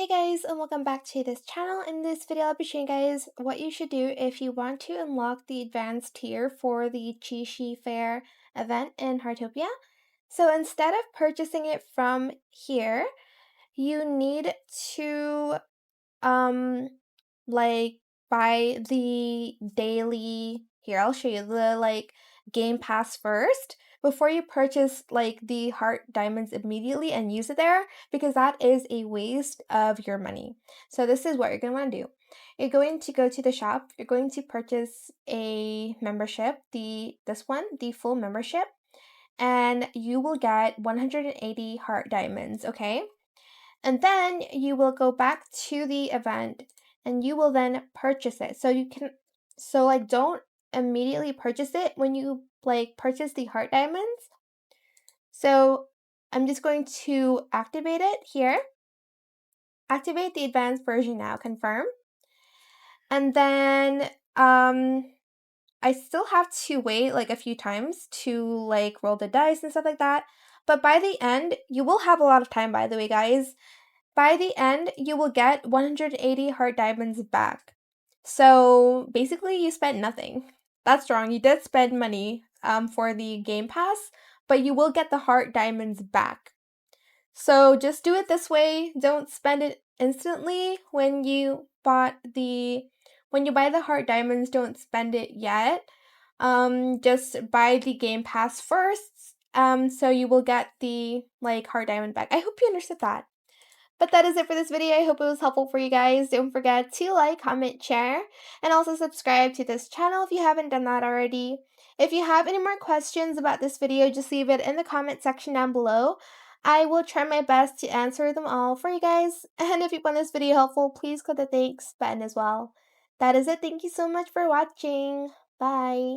Hey guys, and welcome back to this channel. In this video, I'll be showing you guys what you should do if you want to unlock the advanced tier for the Qixi Fair event in Heartopia. So instead of purchasing it from here, you need to like buy the daily, here I'll show you the game pass first before you purchase the heart diamonds immediately and use it there, because that is a waste of your money. So this is what you're going to want to do. You're going to go to the shop, you're going to purchase a membership, this one, the full membership, and you will get 180 heart diamonds, okay? And then you will go back to the event and you will then purchase it. So don't immediately purchase it when you purchase the heart diamonds. So I'm just going to activate it here. Activate the advanced version now, confirm. And then I still have to wait a few times to roll the dice and stuff like that. But by the end, you will have a lot of time, by the way, guys. By the end, you will get 180 heart diamonds back. So basically, you spent nothing. That's wrong. You did spend money for the game pass, but you will get the heart diamonds back. So just do it this way. Don't spend it instantly when you buy the heart diamonds. Don't spend it yet. Just buy the game pass first. So you will get the heart diamond back. I hope you understood that. But that is it for this video. I hope it was helpful for you guys. Don't forget to like, comment, share, and also subscribe to this channel if you haven't done that already. If you have any more questions about this video, just leave it in the comment section down below. I will try my best to answer them all for you guys. And if you found this video helpful, please click the thanks button as well. That is it. Thank you so much for watching. Bye.